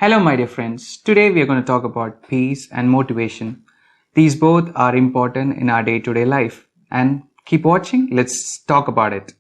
Hello, my dear friends. Today we are going to talk about peace and motivation. These both are important in our day-to-day life. And keep watching. Let's talk about it.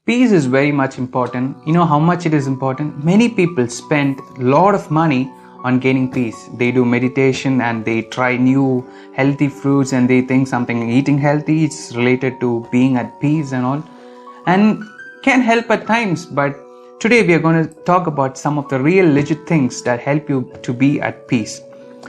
Peace is very much important. You know how much it is important? Many people spend a lot of money on gaining peace. They do meditation and they try new healthy fruits and they think something eating healthy is related to being at peace and all. And can help at times, but today we are going to talk about some of the real legit things that help you to be at peace.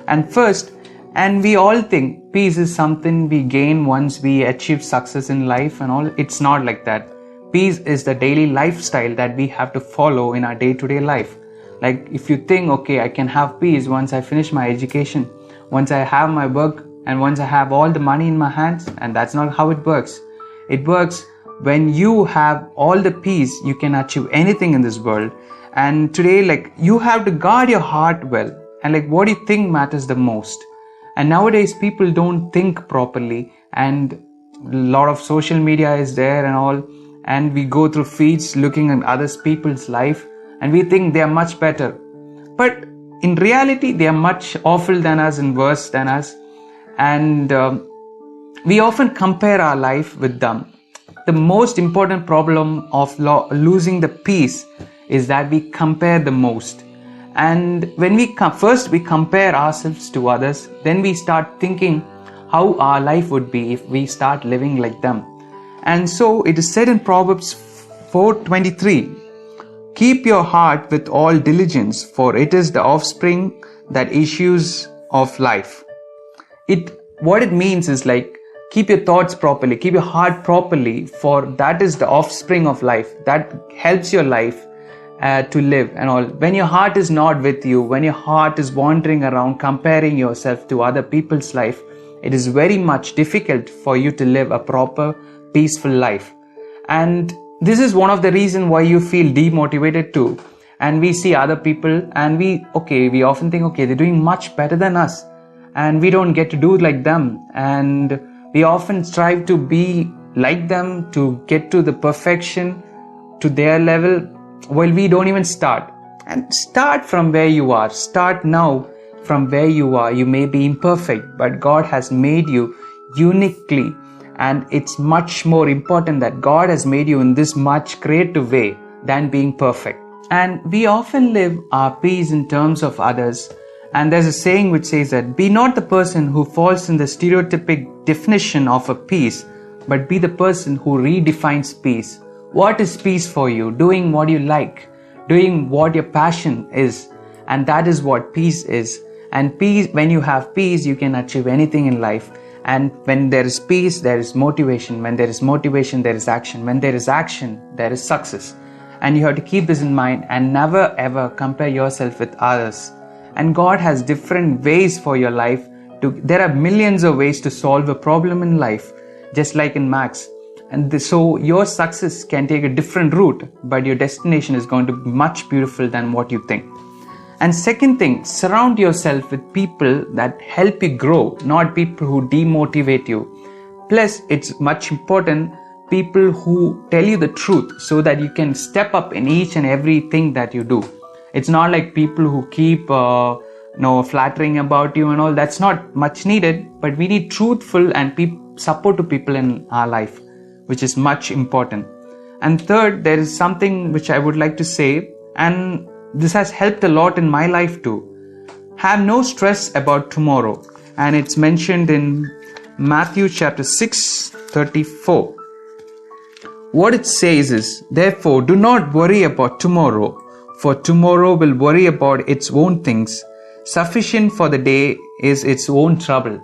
And first, and we all think peace is something we gain once we achieve success in life and all. It's not like that. Peace is the daily lifestyle that we have to follow in our day-to-day life. Like if you think, okay, I can have peace once I finish my education, once I have my work, and once I have all the money in my hands, and that's not how it works. It works when you have all the peace, you can achieve anything in this world. And today, like, you have to guard your heart well. And like, what do you think matters the most? And nowadays, people don't think properly, and a lot of social media is there and all. And we go through feeds looking at other people's life and we think they are much better. But in reality, they are much awful than us and worse than us. And we often compare our life with them. The most important problem of losing the peace is that we compare the most. And when we first we compare ourselves to others, then we start thinking how our life would be if we start living like them. And so it is said in Proverbs 4:23, keep your heart with all diligence, for it is the offspring that issues of life. What it means is like, keep your thoughts properly, keep your heart properly, for that is the offspring of life. That helps your life to live and all. When your heart is not with you, when your heart is wandering around comparing yourself to other people's life, it is very much difficult for you to live a proper peaceful life. And this is one of the reasons why you feel demotivated too. And we see other people and we often think, okay, they're doing much better than us and we don't get to do like them. And we often strive to be like them, to get to the perfection, to their level, while we don't even start. And start from where you are. Start now from where you are. You may be imperfect, but God has made you uniquely. And it's much more important that God has made you in this much creative way than being perfect. And we often live our peace in terms of others. And there's a saying which says that, be not the person who falls in the stereotypic definition of a peace, but be the person who redefines peace. What is peace for you? Doing what you like, doing what your passion is. And that is what peace is. And peace, when you have peace, you can achieve anything in life. And when there is peace, there is motivation. When there is motivation, there is action. When there is action, there is success. And you have to keep this in mind and never ever compare yourself with others. And God has different ways for your life. There are millions of ways to solve a problem in life, just like in Max. And so your success can take a different route, but your destination is going to be much beautiful than what you think. And second thing, surround yourself with people that help you grow, not people who demotivate you. Plus, it's much important, people who tell you the truth so that you can step up in each and everything that you do. It's not like people who keep flattering about you and all. That's not much needed, but we need truthful and support to people in our life, which is much important. And third, there is something which I would like to say, and this has helped a lot in my life too. Have no stress about tomorrow. And it's mentioned in Matthew chapter 6:34. What it says is, therefore do not worry about tomorrow, for tomorrow will worry about its own things. Sufficient for the day is its own trouble.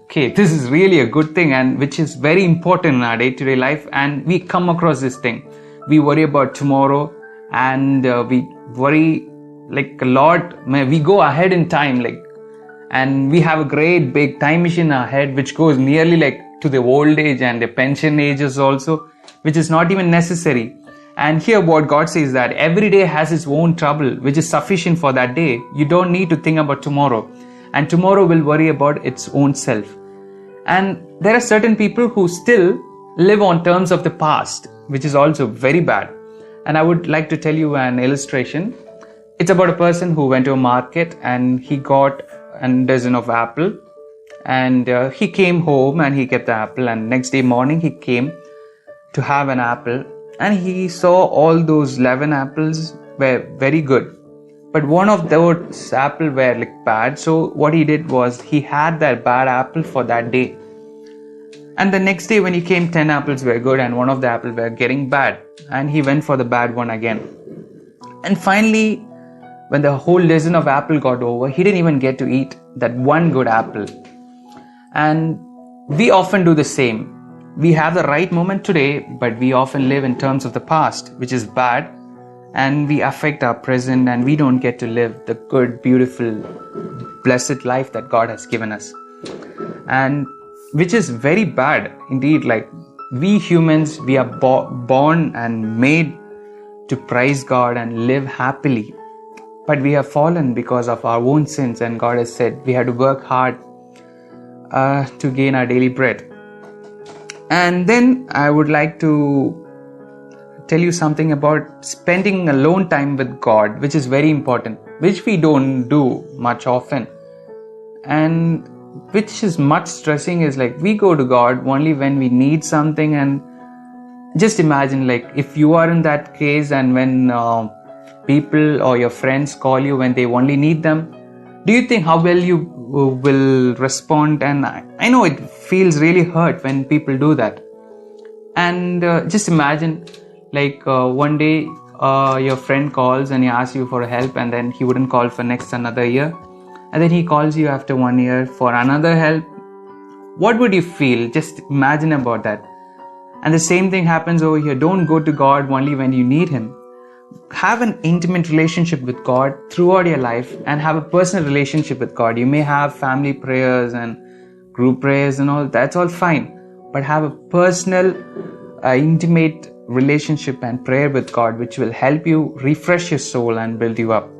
Okay, this is really a good thing and which is very important in our day-to-day life. And we come across this thing. We worry about tomorrow. And we worry like a lot. We go ahead in time, and we have a great big time machine in our head which goes nearly like to the old age and the pension ages also, which is not even necessary. And here what God says that every day has its own trouble, which is sufficient for that day. You don't need to think about tomorrow. And tomorrow will worry about its own self. And there are certain people who still live on terms of the past, which is also very bad. And I would like to tell you an illustration. It's about a person who went to a market and he got a dozen of apple, and he came home and he kept the apple, and next day morning he came to have an apple, and he saw all those 11 apples were very good, but one of those apple were like bad. So what he did was he had that bad apple for that day, and the next day when he came, 10 apples were good and one of the apples were getting bad, and he went for the bad one again. And finally, when the whole dozen of apple got over, he didn't even get to eat that one good apple. And we often do the same. We have the right moment today, but we often live in terms of the past, which is bad, and we affect our present, and we don't get to live the good, beautiful, blessed life that God has given us. And which is very bad indeed. Like, we humans, we are born and made to praise God and live happily. But we have fallen because of our own sins, and God has said we have to work hard to gain our daily bread. And then I would like to tell you something about spending alone time with God, which is very important, which we don't do much often, and which is much stressing. Is like, we go to God only when we need something. And just imagine, like, if you are in that case, and when people or your friends call you when they only need them, do you think how well you will respond? And I know it feels really hurt when people do that. And just imagine, like, one day your friend calls and he asks you for help, and then he wouldn't call for next another year, and then he calls you after 1 year for another help. What would you feel? Just imagine about that. And the same thing happens over here. Don't go to God only when you need Him. Have an intimate relationship with God throughout your life, and have a personal relationship with God. You may have family prayers and group prayers and all, that's all fine, but have a personal, intimate relationship and prayer with God, which will help you refresh your soul and build you up.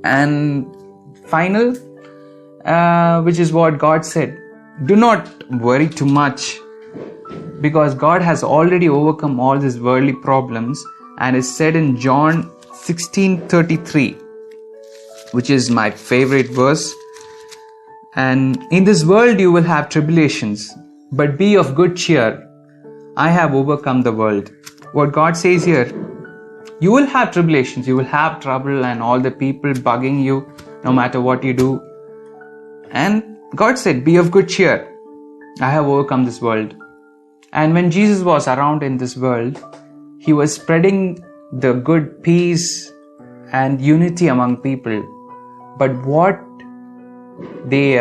And final, which is what God said, do not worry too much, because God has already overcome all these worldly problems. And it's said in John 16:33, which is my favorite verse. And in this world you will have tribulations, but be of good cheer. I have overcome the world. What God says here, you will have tribulations, you will have trouble, and all the people bugging you no matter what you do. And God said, be of good cheer. I have overcome this world. And when Jesus was around in this world, He was spreading the good peace and unity among people. But what they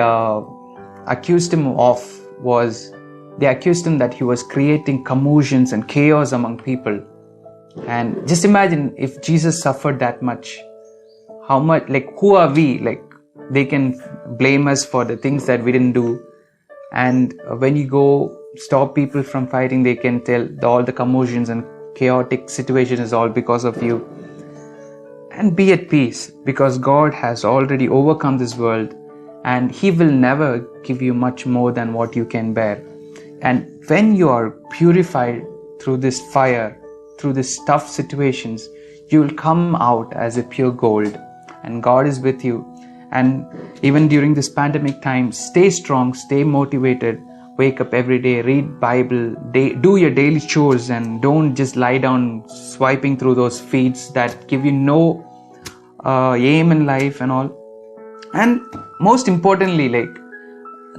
accused Him of was, they accused Him that He was creating commotions and chaos among people. And just imagine if Jesus suffered that much, how much, like, who are we? Like, they can blame us for the things that we didn't do. And when you go stop people from fighting, they can tell all the commotions and chaotic situation is all because of you. And be at peace, because God has already overcome this world, and He will never give you much more than what you can bear. And when you are purified through this fire, through these tough situations, you will come out as a pure gold, and God is with you. And even during this pandemic time, stay strong, stay motivated. Wake up every day, read Bible, do your daily chores, and don't just lie down swiping through those feeds that give you no aim in life and all. And most importantly, like,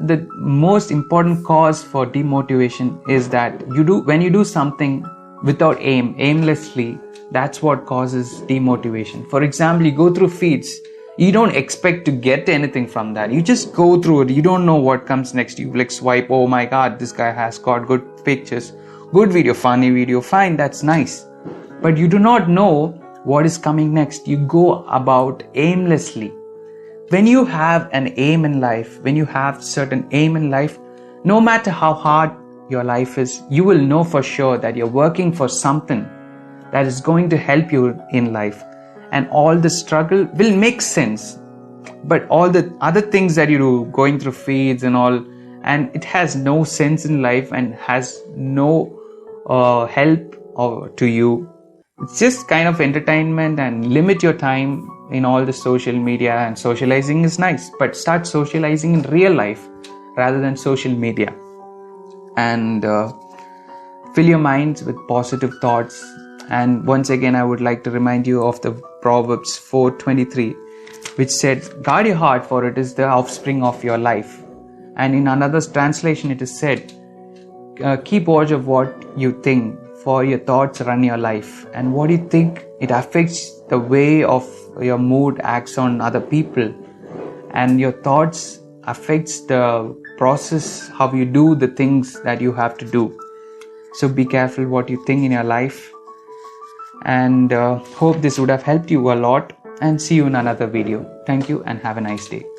the most important cause for demotivation is that when you do something without aimlessly, that's what causes demotivation. For example, you go through feeds. You don't expect to get anything from that. You just go through it. You don't know what comes next. You like swipe, oh my God, this guy has got good pictures, good video, funny video, fine, that's nice. But you do not know what is coming next. You go about aimlessly. When you have an aim in life, when you have certain aim in life, no matter how hard your life is, you will know for sure that you're working for something that is going to help you in life. And all the struggle will make sense. But all the other things that you do, going through feeds and all, and it has no sense in life and has no help to you. It's just kind of entertainment, and limit your time in all the social media. And socializing is nice, but start socializing in real life rather than social media. And fill your minds with positive thoughts. And once again, I would like to remind you of the Proverbs 4:23, which said, guard your heart, for it is the offspring of your life. And in another translation, it is said, keep watch of what you think, for your thoughts run your life. And what you think, it affects the way of your mood acts on other people, and your thoughts affects the process how you do the things that you have to do. So be careful what you think in your life, and hope this would have helped you a lot, and see you in another video. Thank you and have a nice day.